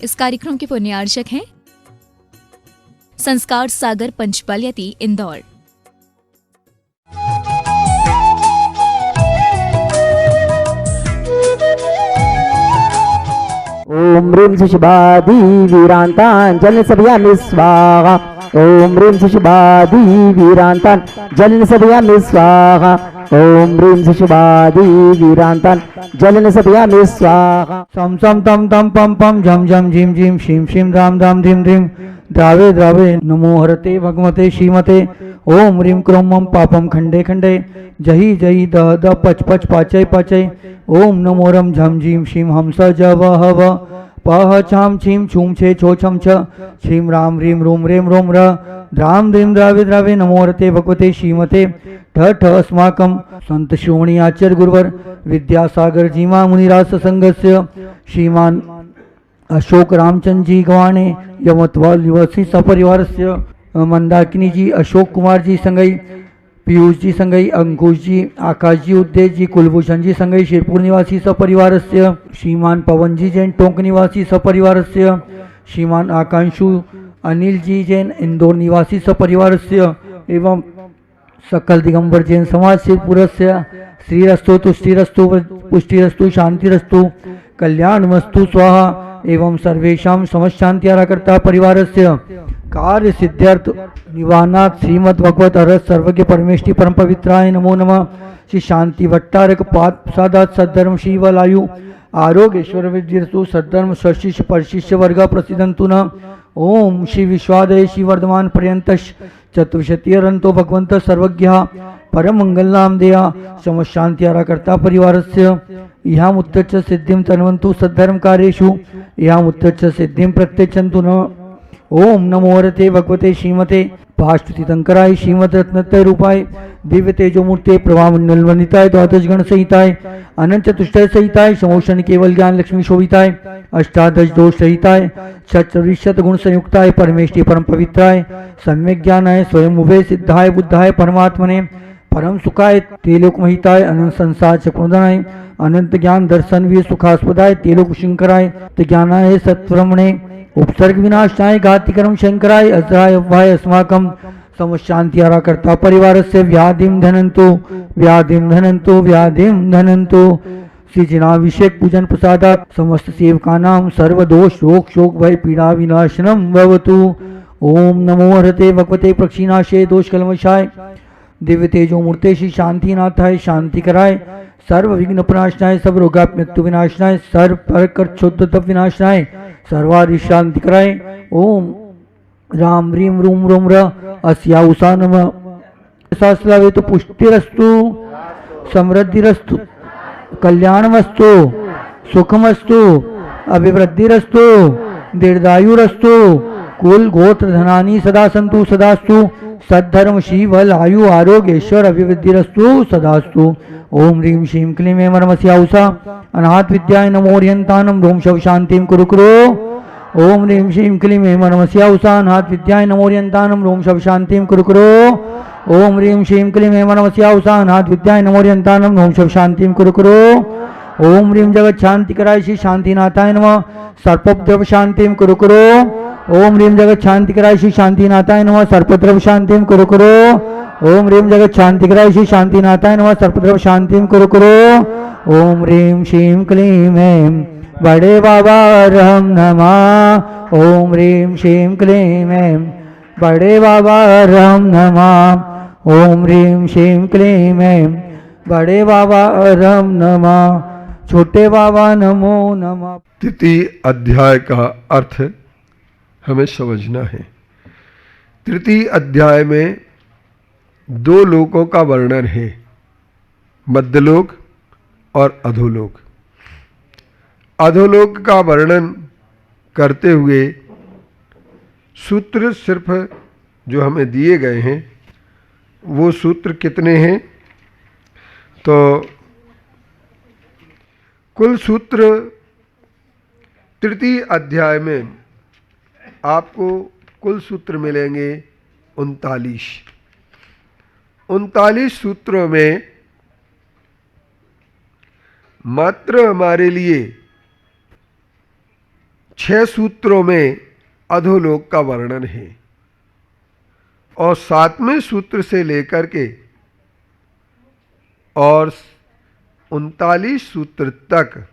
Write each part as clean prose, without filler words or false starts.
इस कार्यक्रम के पुण्यार्चक हैं संस्कार सागर पंचपलियती इंदौर। ओम ह्रीं सुषुभादि वीरांतान जल सभयामि स्वाहा। ओम ह्रीं सुषुभादि वीरांतान जल सभयामि स्वाहा। ओम ह्रीं सुषुभादि वीरांतान जल सभयामि स्वाहा। सम सम तम तम पम पम झम झम झिम झिम शिम शिम धाम धाम धिम धिम द्रावे द्रावे नमो हरते भगवते श्रीमते। ओम ह्रीं क्रोम मम पापम खंडे खंडे जही जही द द पच पच पाचय पाचय। ओम नमो रम झम झीम शिम हंस जव हव पह छाम छीम छूम छे छो छम छ छीम राम ह्रीं रूम रेम रोम र द्राम द्रीम द्रावे द्रावे नमो हरते भगवते श्रीमते। ठ ठ अस्माकं संत श्रोमणी आचार्य गुरुवर विद्यासागर जीमा मुनिराज संघस्य श्रीमान अशोक रामचंद्र जी गवाणे यमतवाल निवासी सपरिवारस्य मंदाकिनी जी अशोक कुमार जी संगई पीयूष जी संगई अंकुश जी आकाश जी उद्देश जी कुलभूषण जी संगई शिरपुर निवासी सपरिवारस्य श्रीमान पवन जी जैन टोंक निवासी सपरिवारस्य श्रीमान आकांशु अनिल जी जैन इंदौर निवासी सपरिवारस्य एवं सकल दिगंबर जैन समाज शिरपुरस्य श्रीरस्तु तुष्टिरस्तु पुष्टिरस्तु शांतिरस्तु कल्याणमस्तु स्वाहा एवं सर्वेषां समशांत्याराकर्ता परिवारस्य कार्य सिद्ध्यर्थ निवानाथ श्रीमद भगवत अरस सर्वज्ञ परमेष्टि परम पवित्राय नमो नमः। श्री शांति भट्टारक पाद प्रसादात सद्धर्म श्रीवलायु आरोग्येश्वर विद्यस्तु सद्धर्म सशिष्य परशिष्य वर्ग प्रसिद्धंतु न। ओम श्री विश्वादय श्री वर्धमान पर्यंत चतुर्शतीरंतो भगवंत सर्वज्ञ परम मंगल नाम देया समशांत्याराकर्ता परिवारस्य यहाँ मुत्तच्च सिद्धिं तन्वन्तु सद्धर्म कार्येषु यहाँ मुत्तच्च सिद्धिं प्रत्यक्षन्तु न। ओम नमो हरते भगवते श्रीमते भाष्टुतितंकराय श्रीमद रत्नत्रय रूपाय दिव्य तेजोमूर्ते प्रभामंडल वनिताय द्वादश गण सहिताय अनंत चतुष्टय सहिताय समोषण केवल ज्ञान लक्ष्मी शोभिताय अष्टादश दोष सहिताय शत गुण संयुक्ताय परमेष्टि परम पवित्राय सम्यक ज्ञानाय स्वयं उभय सिद्धाय बुद्धाय परमात्मने परम सुखाय तेलोक महिताय अनंत संसार चक्रधनाय अनंत ज्ञान दर्शन वीर सुखास्पदाय तेलोक शंकराय ज्ञानाय सत्वरमणे उपसर्ग विनाशाय घातिकरम शंकराय अजराय अव्वाय अस्माकं समशांत्याराकर्ता परिवारस्य व्याधिं धनन्तु व्याधिं धनन्तु व्याधिं धनन्तु। श्री जनाभिषेक पूजन प्रसादात समस्त सेवकानां सर्वदोष रोग शोक भय पीड़ा विनाशनम भवतु। ओम नमो हरते भगवते प्रक्षिणाशे दोष कलमशाय दिव्य तेजो मूर्ते श्री शांतिनाथाय शांति कराय सर्व विघ्न प्रनाशनाय सब रोगा मृत्यु विनाशनाय सर्व पर कर शुद्ध विनाशनाय सर्वारि शांति कराय। ओम राम ह्रीं रूम रोम र अस्या उषा नमः। सहस्रावे तो पुष्टिरस्तु समृद्धिरस्तु कल्याणमस्तु सुखमस्तु अभिवृद्धिरस्तु दीर्घायुरस्तु कुल गोत्र धनानि सदा सन्तु सदास्तु सद्धर्म शीवल आयु आरोग्य ईश्वर अभिवृद्धिरस्तु सदास्तु। ओम ह्रीं श्रीं क्लीं ऐं मर्मस्या उषा अनाथ विद्याय नमोरियंतानम रोम शव शांतिं कुरु कुरु। ओम ह्रीं श्रीं क्लीं ऐं मर्मस्या उषा अनाथ विद्याय नमोरियंतानम रोम शव शांतिं कुरु कुरु। ओम ह्रीं श्रीं क्लीं ऐं मर्मस्या उषा अनाथ विद्याय नमोरियंतानम रोम शव शांतिं कुरु कुरु। ओम ह्रीं जगत शांति कराय श्री शांतिनाथाय नमः सर्पद्रव शांतिं कुरु कुरु। ओम ह्रीं जगत शांति कराय श्री शांतिनाथाय नमः सर्पद्रव शांतिं कुरु कुरु। ओम ह्रीं जगत शांति कराय श्री शांतिनाथाय नमः सर्पद्रव शांतिं कुरु कुरु। ओम ह्रीं श्रीं क्लीं ऐं बड़े बाबा राम नमः। ओम ह्रीं श्रीं क्लीं ऐं बड़े बाबा राम नमः। ओम ह्रीं श्रीं क्लीं ऐं बड़े बाबा राम नमः छोटे बाबा नमो नमः। तृतीय अध्याय का अर्थ हमें समझना है। तृतीय अध्याय में दो लोकों का वर्णन है, मध्यलोक और अधोलोक। अधोलोक का वर्णन करते हुए सूत्र सिर्फ जो हमें दिए गए हैं वो सूत्र कितने हैं, तो कुल सूत्र तृतीय अध्याय में आपको कुल सूत्र मिलेंगे 39। 39 सूत्रों में मात्र हमारे लिए 6 सूत्रों में अधोलोक का वर्णन है और 7वें सूत्र से लेकर के और 39 सूत्र तक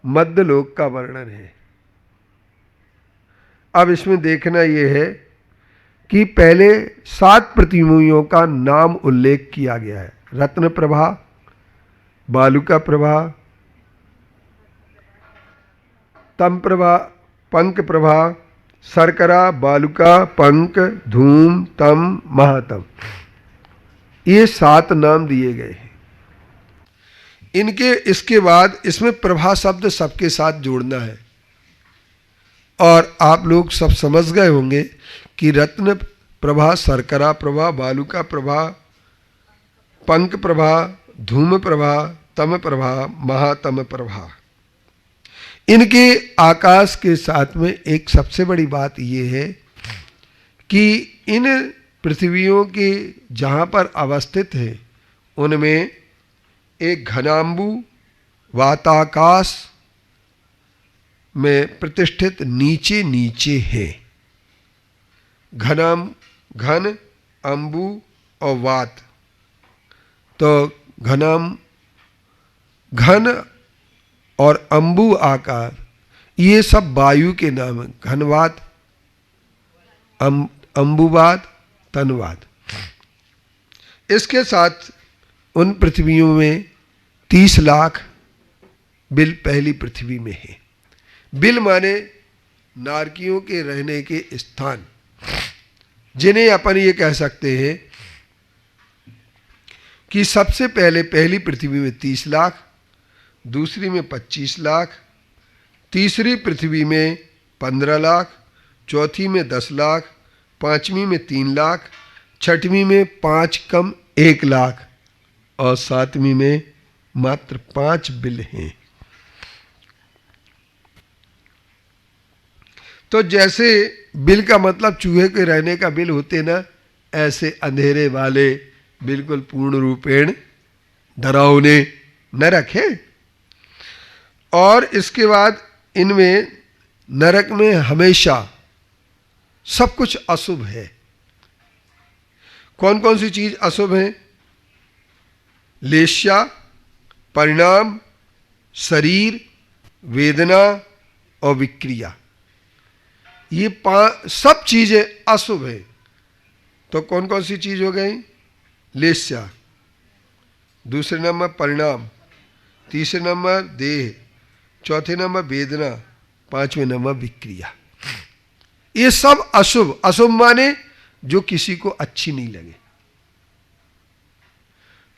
मध्यलोक का वर्णन है। अब इसमें देखना यह है कि पहले 7 प्रतिमूर्तियों का नाम उल्लेख किया गया है। रत्न प्रभा, बालुका प्रभा, तम प्रभा, पंक प्रभा, शर्करा, बालुका, पंक, धूम, तम, महातम, ये 7 नाम दिए गए हैं। इनके इसके बाद इसमें प्रभा शब्द सबके साथ जोड़ना है और आप लोग सब समझ गए होंगे कि रत्न प्रभा, शर्करा प्रभा, बालुका प्रभा, पंक प्रभा, धूम प्रभा, तम प्रभा, महातम प्रभा, इनके आकाश के साथ में एक सबसे बड़ी बात यह है कि इन पृथ्वियों के जहाँ पर अवस्थित है उनमें एक घनाम्बु वाताकाश में प्रतिष्ठित नीचे नीचे है। घन, अंबु और वात, तो घन और अंबु आकार ये सब वायु के नाम हैं। घनवात, अंबुवात, तनवात। इसके साथ उन पृथ्वियों में 30 लाख बिल पहली पृथ्वी में है। बिल माने नारकियों के रहने के स्थान, जिन्हें अपन ये कह सकते हैं कि सबसे पहले पहली पृथ्वी में 30 लाख, दूसरी में 25 लाख, तीसरी पृथ्वी में 15 लाख, चौथी में 10 लाख, पांचवी में 3 लाख, छठवीं में 5 कम 1 लाख और 7वीं में मात्र 5 बिल हैं। तो जैसे बिल का मतलब चूहे के रहने का बिल होते ना, ऐसे अंधेरे वाले बिल्कुल पूर्ण रूपेण डरावने नरक है। और इसके बाद इनमें नरक में हमेशा सब कुछ अशुभ है। कौन कौन सी चीज अशुभ है? लेश्या, परिणाम, शरीर, वेदना और विक्रिया, ये सब चीजें अशुभ है। तो कौन कौन सी चीज हो गई? लेश्या, दूसरे नंबर परिणाम, तीसरे नंबर देह, चौथे नंबर वेदना, पांचवें नंबर विक्रिया। ये सब अशुभ। अशुभ माने जो किसी को अच्छी नहीं लगे।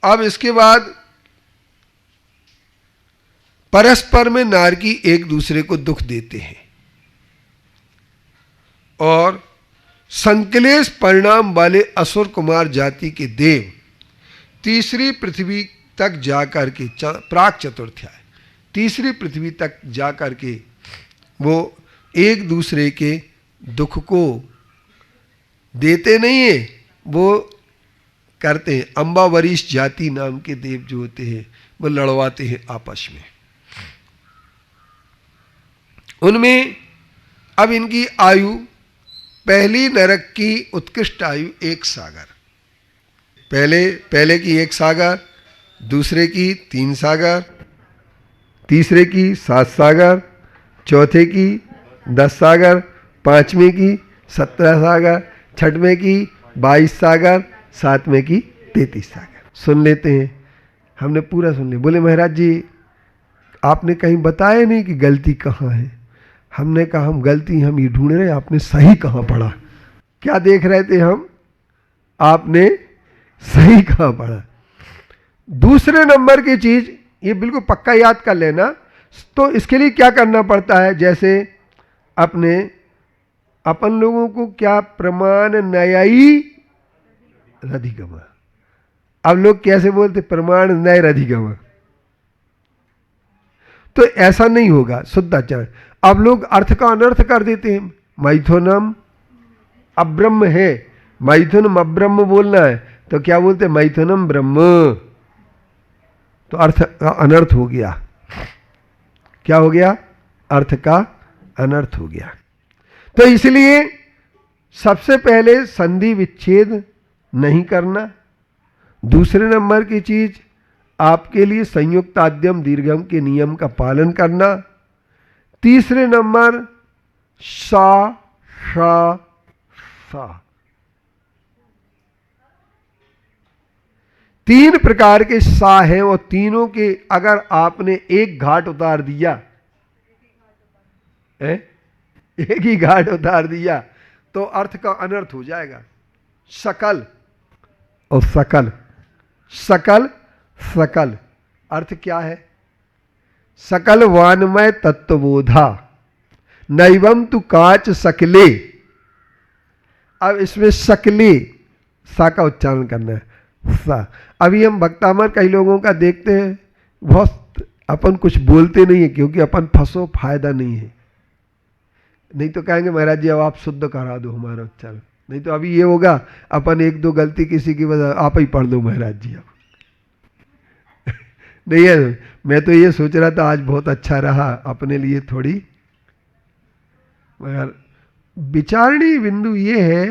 अब इसके बाद परस्पर में नारकी एक दूसरे को दुख देते हैं और संकलेश परिणाम वाले असुर कुमार जाति के देव तीसरी पृथ्वी तक जाकर के, प्राक चतुर्थ्याय, तीसरी पृथ्वी तक जाकर के वो एक दूसरे के दुख को देते नहीं है, वो करते हैं। अंबावरीश जाति नाम के देव जो होते हैं वो लड़वाते हैं आपस में। उनमें अब इनकी आयु, पहली नरक की उत्कृष्ट आयु 1 सागर, पहले की 1 सागर, दूसरे की 3 सागर, तीसरे की 7 सागर, चौथे की 10 सागर, पांचवें की 17 सागर, छठवें की 22 सागर, सातवें की 33 सागर। सुन लेते हैं, हमने पूरा सुन लिया। बोले महाराज जी आपने कहीं बताया नहीं कि गलती कहाँ है। हमने कहा हम गलती हम ये ढूंढ रहे, आपने सही कहाँ पढ़ा? क्या देख रहे थे हम? आपने सही कहाँ पढ़ा। दूसरे नंबर की चीज ये बिल्कुल पक्का याद कर लेना। तो इसके लिए क्या करना पड़ता है? जैसे अपन लोगों को क्या प्रमाण न्यायी रधिगम। अब लोग कैसे बोलते? प्रमाण न्याय रधिगम। तो ऐसा नहीं होगा शुद्धाचार। अब लोग अर्थ का अनर्थ कर देते हैं। मैथुनम अब्रह्म है, मैथुनम अब्रह्म बोलना है तो क्या बोलते? मैथुनम ब्रह्म। तो अर्थ का अनर्थ हो गया। क्या हो गया? अर्थ का अनर्थ हो गया। तो इसलिए सबसे पहले संधि विच्छेद नहीं करना। दूसरे नंबर की चीज आपके लिए संयुक्त आद्यम दीर्घम के नियम का पालन करना। तीसरे नंबर सा शा सा, 3 प्रकार के सा हैं और तीनों के अगर आपने एक घाट उतार दिया, एक ही घाट उतार दिया तो अर्थ का अनर्थ हो जाएगा। सकल और सकल, सकल सकल अर्थ क्या है? सकल वानमय तत्वबोधा नैवम तु कांच सकले। अब इसमें सकले सा का उच्चारण करना है, सा। अभी हम भक्तामर कई लोगों का देखते हैं, बहुत अपन कुछ बोलते नहीं है क्योंकि अपन फंसो, फायदा नहीं है। नहीं तो कहेंगे महाराज जी अब आप शुद्ध करा दो हमारा उच्चारण, नहीं तो अभी ये होगा अपन एक दो गलती किसी की वजह आप ही पढ़ दो महाराज जी अब। नहीं है, मैं तो ये सोच रहा था आज बहुत अच्छा रहा अपने लिए थोड़ी, मगर विचारणीय बिंदु ये है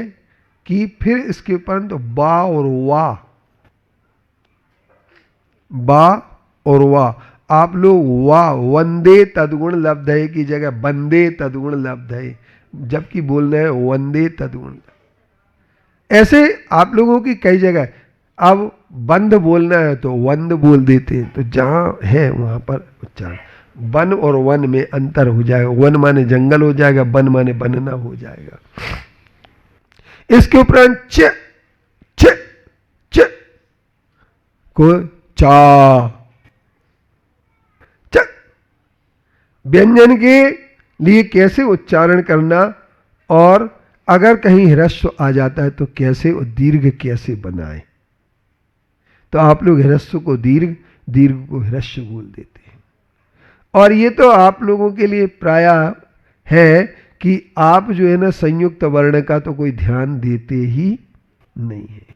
कि फिर इसके ऊपर तो बा और वाह आप लोग वाह वंदे तदगुण लब्ध है की जगह बंदे तदगुण लब्ध है, जबकि बोलना है वंदे तदगुण। ऐसे आप लोगों की कई जगह अब बंद बोलना है तो वंद बोल देते हैं, तो जहां है वहां पर उच्चारण। वन और वन में अंतर हो जाएगा, वन माने जंगल हो जाएगा, वन माने बनना हो जाएगा। इसके उपरांत च च च को चा च, व्यंजन के लिए कैसे उच्चारण करना और अगर कहीं ह्रस्व आ जाता है तो कैसे और दीर्घ कैसे बनाए। तो आप लोग ह्रस्व को दीर्घ, दीर्घ को ह्रस्व बोल देते हैं। और ये तो आप लोगों के लिए प्रायः है कि आप जो है ना संयुक्त वर्ण का तो कोई ध्यान देते ही नहीं है।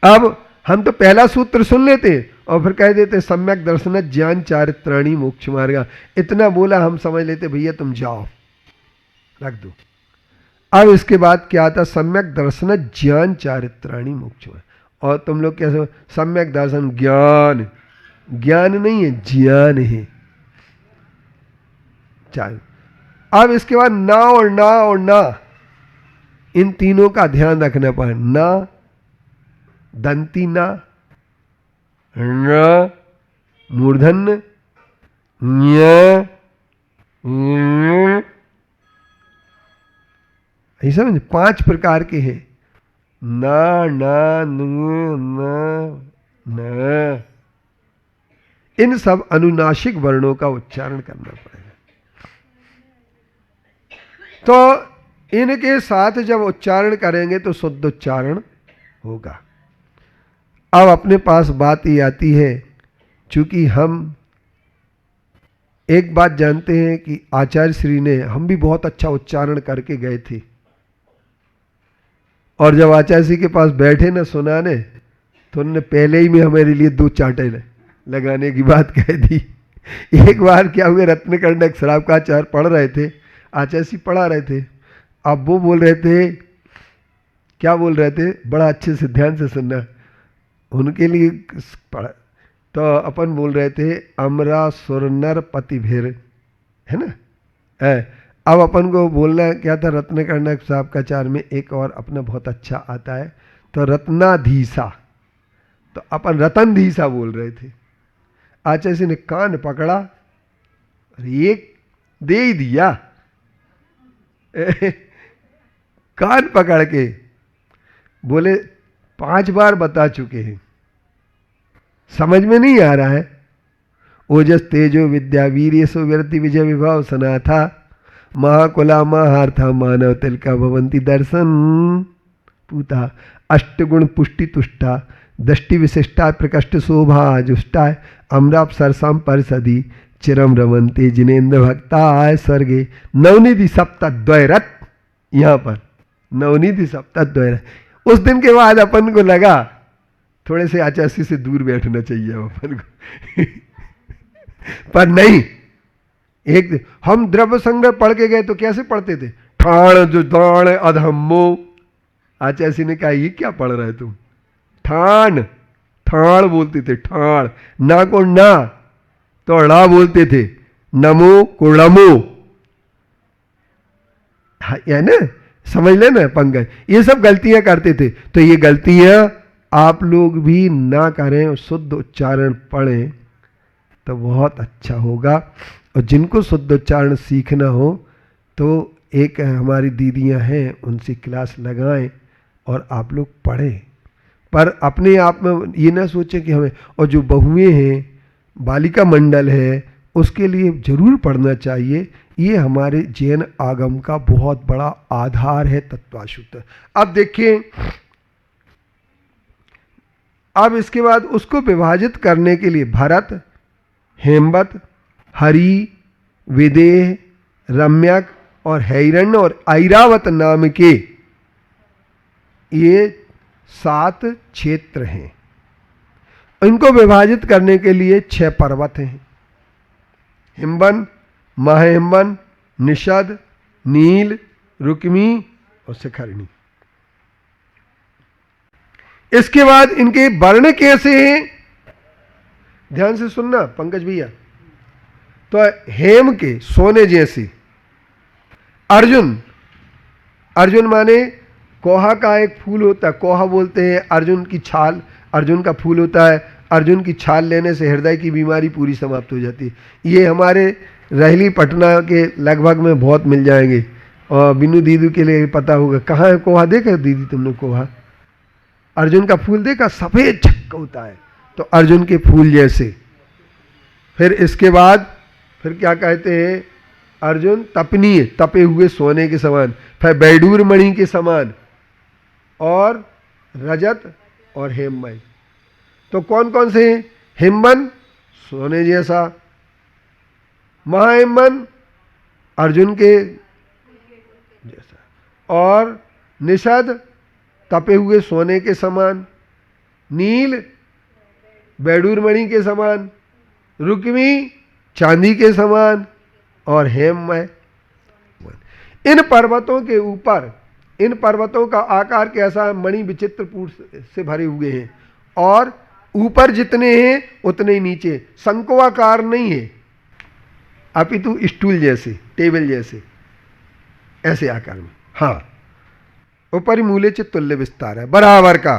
अब हम तो पहला सूत्र सुन लेते और फिर कह देते सम्यक दर्शन ज्ञान चारित्राणी मोक्ष मार्ग। इतना बोला हम समझ लेते भैया तुम जाओ रख दो। अब इसके बाद क्या आता? सम्यक दर्शन ज्ञान चारित्राणी मोक्ष मार्ग। और तुम लोग कैसे सम्यक दर्शन ज्ञान, ज्ञान नहीं है ज्ञान है चार। अब इसके बाद ना और ना और ना, इन तीनों का ध्यान रखना पड़े। ना दंती ना, न मूर्धन्य, न्य ऐसा समझ 5 प्रकार के हैं। ना ना न न, इन सब अनुनासिक वर्णों का उच्चारण करना पड़ेगा। तो इनके साथ जब उच्चारण करेंगे तो शुद्ध उच्चारण होगा। अब अपने पास बात ये आती है, चूंकि हम एक बात जानते हैं कि आचार्य श्री ने, हम भी बहुत अच्छा उच्चारण करके गए थे, और जब आचार्य श्री के पास बैठे ना सुनाने तो उन्होंने पहले ही में हमारे लिए 2 चांटे लगाने की बात कह दी। एक बार क्या हुआ, रत्नकर्णक शराब का आचार्य पढ़ रहे थे, आचार्य श्री पढ़ा रहे थे। अब वो बोल रहे थे, क्या बोल रहे थे, बड़ा अच्छे से ध्यान से सुनना, उनके लिए पढ़ा। तो अपन बोल रहे थे अमरा सुरनर पति भेर, है ना। अब अपन को बोलना क्या था, रत्नकर्णक साहब का चार में एक और अपना बहुत अच्छा आता है, तो रत्नाधीसा, तो अपन रतनधीसा बोल रहे थे। आचार्य ने कान पकड़ा और एक दे ही दिया कान पकड़ के बोले 5 बार बता चुके हैं, समझ में नहीं आ रहा है। ओजस तेजो विद्या वीर्य सुविरति विजय विभाव सनाथा महाकुला महार्था मानव तिलका भवंती दर्शन पूता अष्टगुण पुष्टि तुष्टा दृष्टि विशिष्टा प्रकष्ट शोभा जुष्टा अमराप सरसाम परिषदि चिरम रमनते जिनेन्द्र भक्ता स्वर्गे नवनिधि सप्तद्वैरत। यहाँ पर नवनिधि सप्तद्वैरत। उस दिन के बाद अपन को लगा थोड़े से आचार्य से दूर बैठना चाहिए अपन को पर नहीं, एक हम द्रव्य संग्रह पढ़ के गए तो कैसे पढ़ते थे? ठाण जो दाण अधम्मो। आचार्य ने कहा ये क्या पढ़ रहे तुम? ठाण, ठाण बोलते थे, ठाण। ना को ना तो अड़ा बोलते थे, नमो को णमो। है ना, समझ लेना पंकज, ये सब गलतियां करते थे। तो ये गलतियां आप लोग भी ना करें और शुद्ध उच्चारण पढ़ें तो बहुत अच्छा होगा। और जिनको शुद्ध उच्चारण सीखना हो तो एक हमारी दीदियां हैं, उनसे क्लास लगाएं और आप लोग पढ़ें। पर अपने आप में ये ना सोचें कि हमें, और जो बहुएं हैं, बालिका मंडल है, उसके लिए जरूर पढ़ना चाहिए। ये हमारे जैन आगम का बहुत बड़ा आधार है, तत्वाशुद्ध। अब देखिए, अब इसके बाद उसको विभाजित करने के लिए भरत, हेमवत, हरि, विदेह, रम्यक और हैरण्य और ऐरावत नाम के ये 7 क्षेत्र हैं। इनको विभाजित करने के लिए 6 पर्वत हैं, हिमवन, महाहिमवन, निषद, नील, रुक्मी और शिखरिणी। इसके बाद इनके वर्ण कैसे हैं, ध्यान से सुनना पंकज भैया। तो हेम के सोने जैसे, अर्जुन, अर्जुन माने कोहा का एक फूल होता है, कोहा बोलते हैं अर्जुन की छाल, अर्जुन का फूल होता है। अर्जुन की छाल लेने से हृदय की बीमारी पूरी समाप्त हो जाती है। ये हमारे रहली पटना के लगभग में बहुत मिल जाएंगे। और बिनू दीदी के लिए पता होगा, कहाँ है कोहा, देखा दीदी तुमने कोहा? अर्जुन का फूल देखा, सफेद छक्का होता है, तो अर्जुन के फूल जैसे। फिर इसके बाद फिर क्या कहते हैं, अर्जुन तपनीय, तपे हुए सोने के समान, फिर बैडूर मणि के समान, और रजत और हेममय। तो कौन कौन से हैं? हिमवन सोने जैसा, महाहिमवन अर्जुन के जैसा, और निषद तपे हुए सोने के समान, नील बैडूर मणि के समान, रुक्मी चांदी के समान, और हेममय। इन पर्वतों के ऊपर, इन पर्वतों का आकार कैसा है? मणि विचित्रपूर से भरे हुए हैं, और ऊपर जितने हैं उतने ही नीचे, शंकुआकार नहीं है, अपितु स्टूल जैसे, टेबल जैसे, ऐसे आकार में। हाँ, ऊपरी मूले च तुल्य विस्तार है, बराबर का।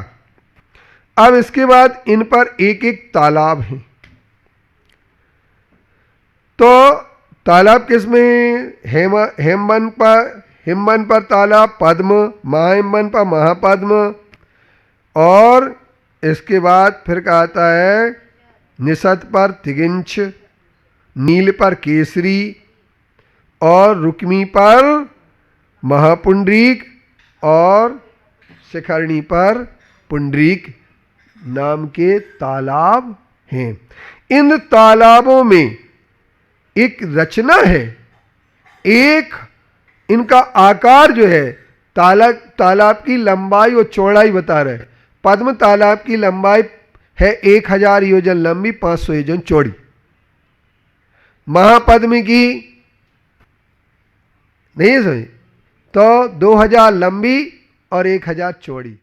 अब इसके बाद इन पर एक एक तालाब है। तो तालाब किसमें? हिमवन पर तालाब पद्म, महाहिमवन पर महापद्म, और इसके बाद फिर कहता है निषद पर तिगिंछ, नील पर केसरी, और रुक्मी पर महापुंडरीक, और शिखरणी पर पुंडरीक नाम के तालाब हैं। इन तालाबों में एक रचना है, एक इनका आकार जो है, तालाब की लंबाई और चौड़ाई बता रहे हैं। पद्म तालाब की लंबाई है 1000 योजन लंबी, 500 योजन चौड़ी। महापद्म की नहीं समझे तो 2000 लंबी और 1000 चौड़ी।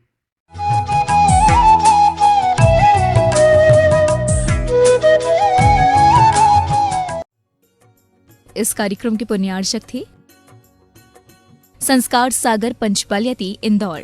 इस कार्यक्रम के पुण्यार्चक थे संस्कार सागर पंचपालियाती, इंदौर।